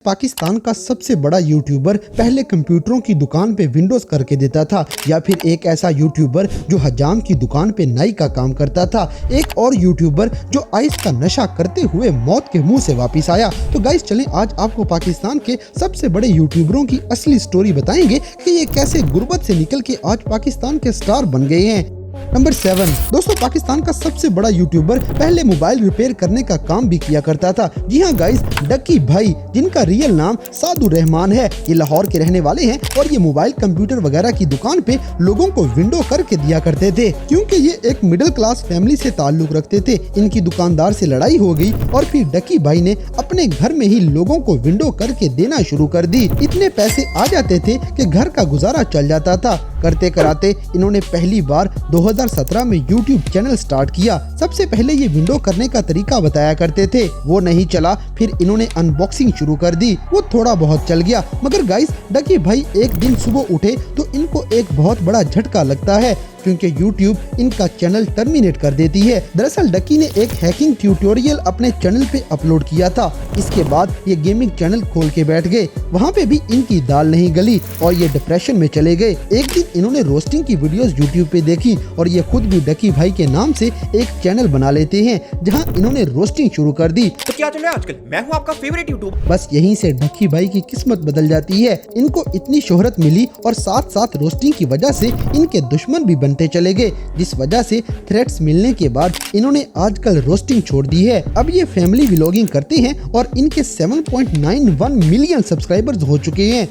पाकिस्तान का सबसे बड़ा यूट्यूबर पहले कंप्यूटरों की दुकान पे विंडोज करके देता था, या फिर एक ऐसा यूट्यूबर जो हजाम की दुकान पे नाई का काम करता था, एक और यूट्यूबर जो आइस का नशा करते हुए मौत के मुंह से वापस आया। तो गाइस चलें आज आपको पाकिस्तान के सबसे बड़े यूट्यूबरों की असली स्टोरी बताएंगे कि ये कैसे गुर्बत से निकल के आज पाकिस्तान के स्टार बन गए हैं। नंबर 7 दोस्तों, पाकिस्तान का सबसे बड़ा यूट्यूबर पहले मोबाइल रिपेयर करने का काम भी किया करता था। जी हाँ गाइस, डकी भाई, जिनका रियल नाम सादुर रहमान है, ये लाहौर के रहने वाले हैं और ये मोबाइल कंप्यूटर वगैरह की दुकान पे लोगों को विंडो करके दिया करते थे। क्योंकि ये एक मिडिल क्लास फैमिली से ताल्लुक रखते थे, इनकी दुकानदार से लड़ाई हो गई और फिर डकी भाई ने अपने घर में ही लोगों को विंडो करके देना शुरू कर दी। इतने पैसे आ जाते थे कि घर का गुजारा चल जाता था। करते कराते इन्होंने पहली बार 2017 में YouTube चैनल स्टार्ट किया। सबसे पहले ये विंडो करने का तरीका बताया करते थे, वो नहीं चला, फिर इन्होंने अनबॉक्सिंग शुरू कर दी, वो थोड़ा बहुत चल गया। मगर गाइस, डकी भाई एक दिन सुबह उठे तो इनको एक बहुत बड़ा झटका लगता है, क्योंकि YouTube इनका चैनल टर्मिनेट कर देती है। दरअसल डकी ने एक हैकिंग ट्यूटोरियल अपने चैनल पे अपलोड किया था। इसके बाद ये गेमिंग चैनल खोल के बैठ गए, वहाँ पे भी इनकी दाल नहीं गली और ये डिप्रेशन में चले गए। एक दिन इन्होंने रोस्टिंग की वीडियोस YouTube पे देखी और ये खुद भी डकी भाई के नाम से एक चैनल बना लेते हैं, जहाँ इन्होंने रोस्टिंग शुरू कर दी। तो क्या चल रहा है आजकल? मैं हूँ आपका फेवरेट यूट्यूबर। बस यहीं से डकी भाई की किस्मत बदल जाती है। इनको इतनी शोहरत मिली और साथ साथ रोस्टिंग की वजह से इनके दुश्मन भी बनते चले गए, जिस वजह से थ्रेट्स मिलने के बाद इन्होंने आजकल रोस्टिंग छोड़ दी है। अब ये फैमिली व्लॉगिंग करते हैं और इनके 7.91 मिलियन सब्सक्राइबर्स हो चुके हैं।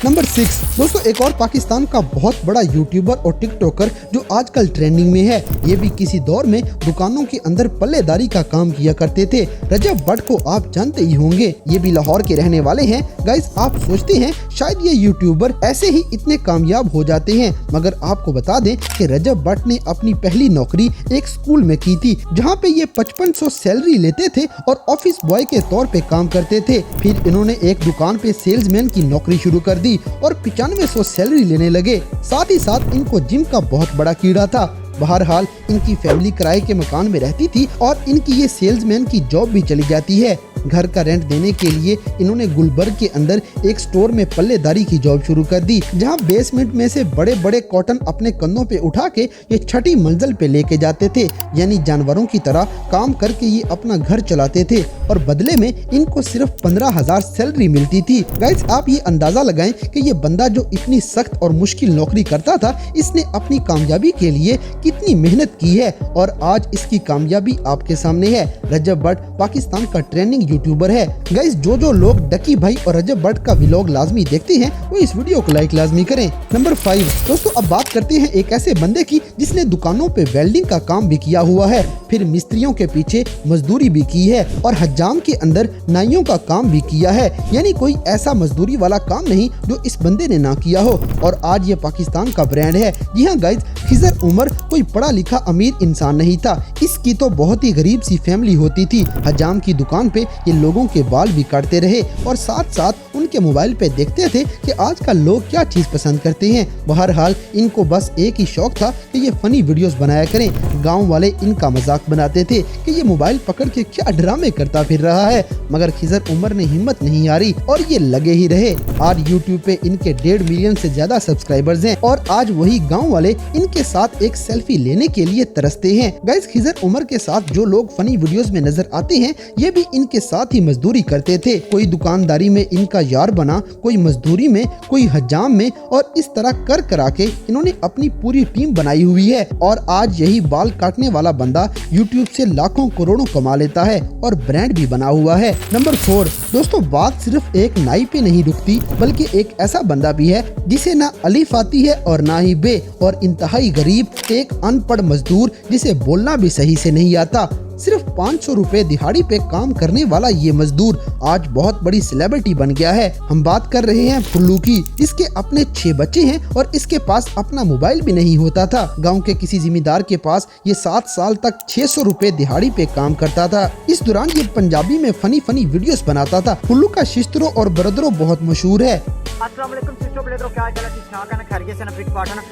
नंबर 6 दोस्तों, एक और पाकिस्तान का बहुत बड़ा यूट्यूबर और टिकटॉकर जो आजकल ट्रेंडिंग में है। ये भी किसी दौर में दुकानों के अंदर पल्लेदारी का काम किया करते थे। रजब भट्ट को आप जानते ही होंगे, ये भी लाहौर के रहने वाले हैं। गाइस, आप सोचते हैं शायद ये यूट्यूबर ऐसे ही इतने कामयाब हो जाते हैं, मगर आपको बता दें कि रजब भट्ट ने अपनी पहली नौकरी एक स्कूल में की थी, जहाँ पे ये 5500 सैलरी लेते थे और ऑफिस बॉय के तौर पे काम करते थे। फिर इन्होंने एक दुकान पे सेल्समैन की नौकरी शुरू कर दी और 9500 सैलरी लेने लगे। साथ ही साथ इनको जिम का बहुत बड़ा कीड़ा था। बहरहाल इनकी फैमिली किराए के मकान में रहती थी और इनकी ये सेल्समैन की जॉब भी चली जाती है। घर का रेंट देने के लिए इन्होंने गुलबर्ग के अंदर एक स्टोर में पल्लेदारी की जॉब शुरू कर दी, जहां बेसमेंट में से बड़े बड़े कॉटन अपने कंधों पे उठा के ये छठी मंजिल पे लेके जाते थे। यानी जानवरों की तरह काम करके ये अपना घर चलाते थे और बदले में इनको सिर्फ 15,000 सैलरी मिलती थी। गाइस, आप ये अंदाजा लगाएं कि ये बंदा जो इतनी सख्त और मुश्किल नौकरी करता था, इसने अपनी कामयाबी के लिए कितनी मेहनत की है और आज इसकी कामयाबी आपके सामने है। रजब भट्ट पाकिस्तान का ट्रेंडिंग यूट्यूबर है। गाइस, जो लोग डकी भाई और रजब भट्ट का व्लॉग लाजमी देखते हैं, वो इस वीडियो को लाइक लाजमी करें। नंबर 5 दोस्तों, अब बात करते हैं एक ऐसे बंदे की जिसने दुकानों पे वेल्डिंग का काम भी किया हुआ है, फिर मिस्त्रियों के पीछे मजदूरी भी की है और हजाम के अंदर नाइयों का काम भी किया है। यानी कोई ऐसा मजदूरी वाला काम नहीं जो इस बंदे ने ना किया हो, और आज ये पाकिस्तान का ब्रांड है। जी हाँ गाइस, खिजर उमर कोई पढ़ा लिखा अमीर इंसान नहीं था, इसकी तो बहुत ही गरीब सी फैमिली होती थी। हजाम की दुकान पे ये लोगों के बाल भी काटते रहे और साथ साथ उनके मोबाइल पे देखते थे कि आजकल लोग क्या चीज पसंद करते हैं। बहरहाल इनको बस एक ही शौक था कि ये फनी वीडियोस बनाया करें। गांव वाले इनका मजाक बनाते थे कि ये मोबाइल पकड़ के क्या ड्रामे करता फिर रहा है, मगर खिजर उमर ने हिम्मत नहीं हारी और ये लगे ही रहे। आज यूट्यूब पे इनके 1.5 मिलियन से ज्यादा सब्सक्राइबर्स हैं और आज वही गाँव वाले इनके साथ एक सेल्फी लेने के लिए तरसते हैं। गाइस, खिजर उमर के साथ जो लोग फनी वीडियोस में नजर आते हैं, ये भी इनके साथ ही मजदूरी करते थे। कोई दुकानदारी में इनका यार बना, कोई मजदूरी में, कोई हजाम में, और इस तरह कर करा के इन्होंने अपनी पूरी टीम बनाई हुई है। और आज यही बाल काटने वाला बंदा YouTube से लाखों करोड़ों कमा लेता है और ब्रांड भी बना हुआ है। नंबर 4 दोस्तों, बात सिर्फ एक नाई पे नहीं रुकती, बल्कि एक ऐसा बंदा भी है जिसे ना अलिफ आती है और ना ही बे, और इंतहाई गरीब एक अनपढ़ मजदूर जिसे बोलना भी सही से नहीं आता। सिर्फ 500 रुपए दिहाड़ी पे काम करने वाला ये मजदूर आज बहुत बड़ी सेलिब्रिटी बन गया है। हम बात कर रहे हैं फुल्लू की, जिसके अपने 6 बच्चे हैं और इसके पास अपना मोबाइल भी नहीं होता था। गांव के किसी जिम्मेदार के पास ये 7 साल तक 600 रुपए दिहाड़ी पे काम करता था। इस दौरान ये पंजाबी में फनी वीडियोस बनाता था। फुल्लू का शिस्तरो और बरदरो बहुत मशहूर है। अस्सलाम वालेकुम सिस्टर प्लेटरो क्या हाल है ठीक ठाक है ना खैरियत से ना फिट फाट है ना।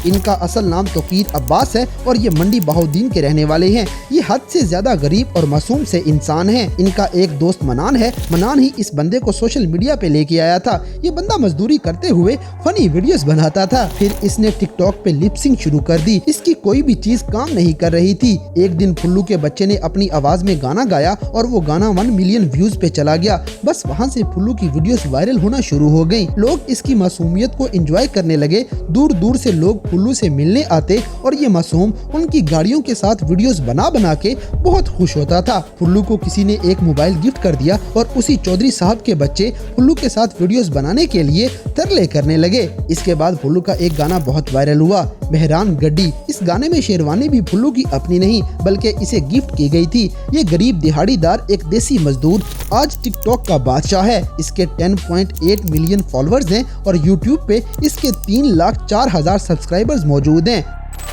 इनका असल नाम तौकीर अब्बास है और ये मंडी बहाउद्दीन के रहने वाले हैं। ये हद से ज्यादा गरीब और मासूम से इंसान हैं। इनका एक दोस्त मनान है। मनान ही इस बंदे को सोशल मीडिया पे लेके आया था। ये बंदा मजदूरी करते हुए फनी वीडियोस बनाता था। फिर इसने टिकटॉक पे लिपसिंग शुरू कर दी। इसकी कोई भी चीज काम नहीं कर रही थी। एक दिन फुल्लू के बच्चे ने अपनी आवाज में गाना गाया और वो गाना 1 मिलियन व्यूज पे चला गया। बस वहाँ से फुल्लू की वीडियोस वायरल होना शुरू हो गयी। लोग इसकी मासूमियत को एंजॉय करने लगे। दूर दूर से लोग फुल्लू से मिलने आते और ये मासूम उनकी गाड़ियों के साथ वीडियोस बना बना के बहुत खुश होता था। फुल्लू को किसी ने एक मोबाइल गिफ्ट कर दिया और उसी चौधरी साहब के बच्चे फुल्लू के साथ वीडियोस बनाने के लिए तरले करने लगे। इसके बाद फुल्लू का एक गाना बहुत वायरल हुआ, मेहरान गड्डी। इस गाने में शेरवानी भी फुल्लू की अपनी नहीं बल्कि इसे गिफ्ट की गई थी। ये गरीब दिहाड़ीदार एक देसी मजदूर आज टिकटॉक का बादशाह है। इसके 10.8 मिलियन फॉलोअर्स हैं और यूट्यूब पे इसके 3,04,000 सब्सक्राइबर्स मौजूद हैं।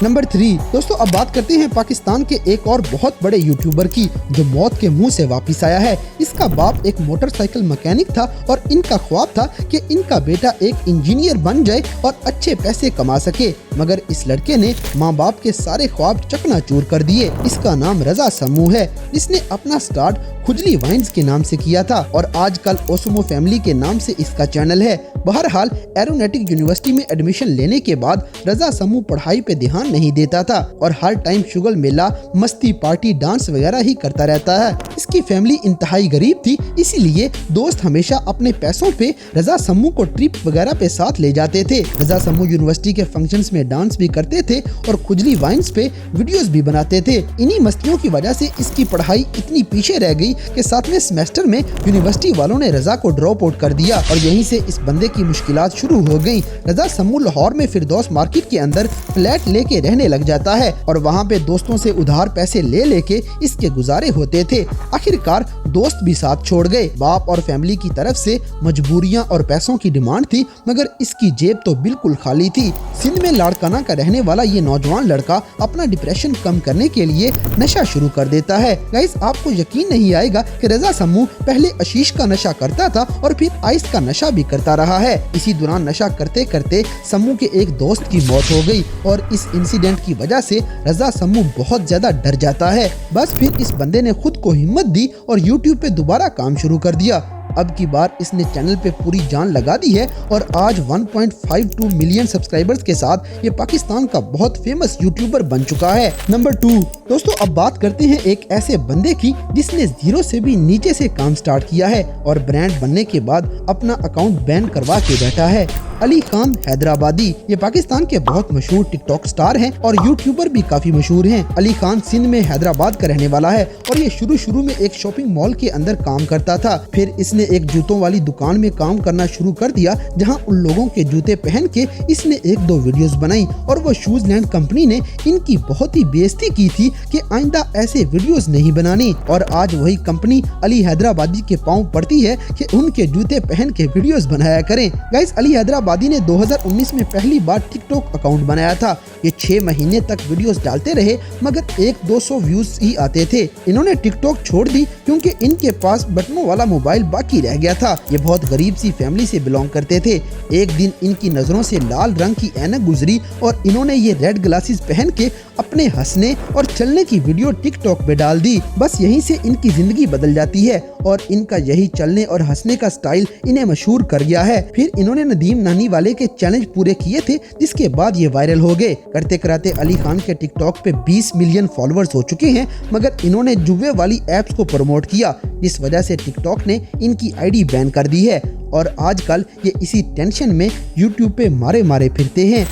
नंबर 3 दोस्तों, अब बात करते हैं पाकिस्तान के एक और बहुत बड़े यूट्यूबर की जो मौत के मुंह से वापस आया है। इसका बाप एक मोटरसाइकिल मैकेनिक था और इनका ख्वाब था कि इनका बेटा एक इंजीनियर बन जाए और अच्छे पैसे कमा सके, मगर इस लड़के ने माँ बाप के सारे ख्वाब चकनाचूर कर दिए। इसका नाम रजा समू है। इसने अपना स्टार्ट खुजली वाइन्स के नाम से किया था और आजकल ओसमो फैमिली के नाम से इसका चैनल है। बहरहाल एरोनॉटिक यूनिवर्सिटी में एडमिशन लेने के बाद रजा समू पढ़ाई पे ध्यान नहीं देता था और हर टाइम शुगल मेला, मस्ती, पार्टी, डांस वगैरह ही करता रहता है। इसकी फैमिली इंतहाई गरीब थी, इसीलिए दोस्त हमेशा अपने पैसों पे रजा समू को ट्रिप वगैरह पे साथ ले जाते थे। रजा समू यूनिवर्सिटी के फंक्शंस में डांस भी करते थे और खुजली वाइन्स पे वीडियोस भी बनाते थे। इन्हीं मस्तियों की वजह से इसकी पढ़ाई इतनी पीछे रह गई कि 7वें सेमेस्टर में यूनिवर्सिटी वालों ने रजा को ड्रॉप आउट कर दिया और यहीं से इस बंदे की मुश्किलात शुरू हो गयी। रजा समू लाहौर में फिरदौस मार्केट के अंदर फ्लैट लेके रहने लग जाता है और वहाँ पे दोस्तों से उधार पैसे ले लेके इसके गुजारे होते थे। आखिरकार दोस्त भी साथ छोड़ गए। बाप और फैमिली की तरफ से मजबूरियाँ और पैसों की डिमांड थी, मगर इसकी जेब तो बिल्कुल खाली थी। सिंध में लाड़काना का रहने वाला ये नौजवान लड़का अपना डिप्रेशन कम करने के लिए नशा शुरू कर देता है। गाइस, आपको यकीन नहीं आएगा कि रजा समू पहले आशीष का नशा करता था और फिर आइस का नशा भी करता रहा है। इसी दौरान नशा करते करते समू के एक दोस्त की मौत हो गई और इस इंसिडेंट की वजह से रजा समू बहुत ज्यादा डर जाता है। बस फिर इस बंदे ने खुद को हिम्मत दी और यूट्यूब पे दोबारा काम शुरू कर दिया। अब की बार इसने चैनल पे पूरी जान लगा दी है और आज 1.52 मिलियन सब्सक्राइबर्स के साथ ये पाकिस्तान का बहुत फेमस यूट्यूबर बन चुका है। नंबर 2 दोस्तों, अब बात करते हैं एक ऐसे बंदे की जिसने जीरो से भी नीचे से काम स्टार्ट किया है और ब्रांड बनने के बाद अपना अकाउंट बैन करवा के बैठा है। अली खान हैदराबादी। ये पाकिस्तान के बहुत मशहूर टिकटॉक स्टार हैं और यूट्यूबर भी काफी मशहूर हैं। अली खान सिंध में हैदराबाद का रहने वाला है और ये शुरू में एक शॉपिंग मॉल के अंदर काम करता था। फिर इसने एक जूतों वाली दुकान में काम करना शुरू कर दिया, जहां उन लोगों के जूते पहन के इसने 1-2 वीडियोस बनाई और वो शूज लैंड कंपनी ने इनकी बहुत ही बेइज्जती की थी कि आइंदा ऐसे वीडियोस नहीं बनानी। और आज वही कंपनी अली हैदराबादी के पांव पड़ती है कि उनके जूते पहन के वीडियोस बनाया करें। गाइस, अली हैदराबादी ने 2019 में पहली बार टिकटॉक अकाउंट बनाया था। ये 6 महीने तक वीडियोस डालते रहे, मगर 100-200 व्यूज ही आते थे। इन्होंने टिकटॉक छोड़ दी क्योंकि इनके पास बटनों वाला मोबाइल बाकी रह गया था। ये बहुत गरीब सी फैमिली से बिलोंग करते थे। एक दिन इनकी नजरों से लाल रंग की ऐनक गुजरी और इन्होंने ये रेड ग्लासेस पहन के अपने हंसने और चलने की वीडियो टिकटॉक पे डाल दी। बस यहीं से इनकी जिंदगी बदल जाती है और इनका यही चलने और हंसने का स्टाइल इन्हें मशहूर कर गया है। फिर इन्होंने नदीम नानी वाले के चैलेंज पूरे किए थे, जिसके बाद ये वायरल हो गए। करते कराते अली खान के टिकटॉक पे 20 मिलियन फॉलोअर्स हो चुके हैं, मगर इन्होंने जुए वाली एप्स को प्रमोट किया, जिस वजह से टिकटॉक ने इनकी आईडी बैन कर दी है और आजकल ये इसी टेंशन में यूट्यूब पे मारे फिरते हैं।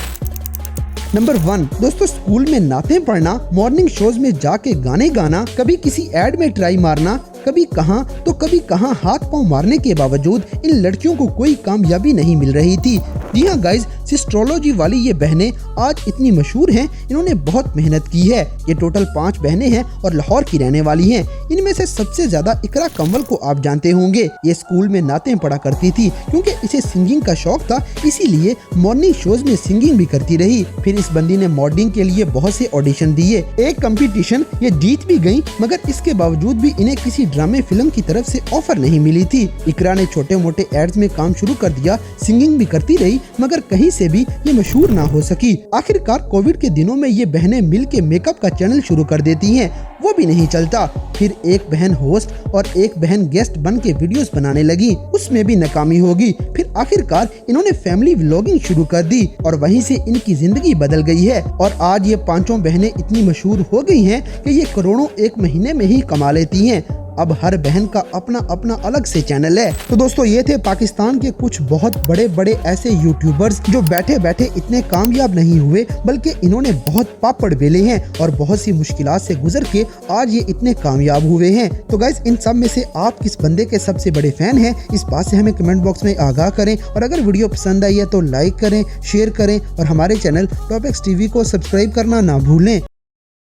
नंबर 1 दोस्तों, स्कूल में नातें पढ़ना, मॉर्निंग शोज में जाके गाने गाना, कभी किसी एड में ट्राई मारना, कभी कहां तो कभी कहां हाथ पांव मारने के बावजूद इन लड़कियों को कोई कामयाबी नहीं मिल रही थी। जी हाँ गाइज, सिस्ट्रोलॉजी वाली ये बहनें आज इतनी मशहूर हैं, इन्होंने बहुत मेहनत की है। ये टोटल 5 बहनें हैं और लाहौर की रहने वाली हैं। इनमें से सबसे ज्यादा इकरा कंवल को आप जानते होंगे। ये स्कूल में नातें पढ़ा करती थी, क्योंकि इसे सिंगिंग का शौक था, इसीलिए मॉर्निंग शोज में सिंगिंग भी करती रही। फिर इस बंदी ने मॉडलिंग के लिए बहुत से ऑडिशन दिए। एक कंपटीशन ये जीत भी गई, मगर इसके बावजूद भी इन्हें किसी ड्रामे फिल्म की तरफ से ऑफर नहीं मिली थी। इकरा ने छोटे मोटे एड्स में काम शुरू कर दिया, सिंगिंग भी करती रही, मगर कहीं से भी ये मशहूर ना हो सकी। आखिरकार कोविड के दिनों में ये बहनें मिलके मेकअप का चैनल शुरू कर देती हैं, वो भी नहीं चलता। फिर एक बहन होस्ट और एक बहन गेस्ट बन के वीडियोस बनाने लगी, उसमें भी नाकामी होगी। फिर आखिरकार इन्होंने फैमिली व्लॉगिंग शुरू कर दी और वहीं से इनकी जिंदगी बदल गई है। और आज ये 5 बहनें इतनी मशहूर हो गई हैं कि ये करोड़ों एक महीने में ही कमा लेती हैं। अब हर बहन का अपना अपना अलग से चैनल है। तो दोस्तों, ये थे पाकिस्तान के कुछ बहुत बड़े बड़े ऐसे यूट्यूबर्स जो बैठे बैठे इतने कामयाब नहीं हुए, बल्कि इन्होंने बहुत पापड़ बेले हैं और बहुत सी मुश्किलात से गुजर के आज ये इतने कामयाब हुए हैं। तो गाइस, इन सब में से आप किस बंदे के सबसे बड़े फैन हैं, इस बात से हमें कमेंट बॉक्स में आगाह करें। और अगर वीडियो पसंद आई है तो लाइक करें, शेयर करें और हमारे चैनल टॉप एक्स टीवी को सब्सक्राइब करना ना भूलें।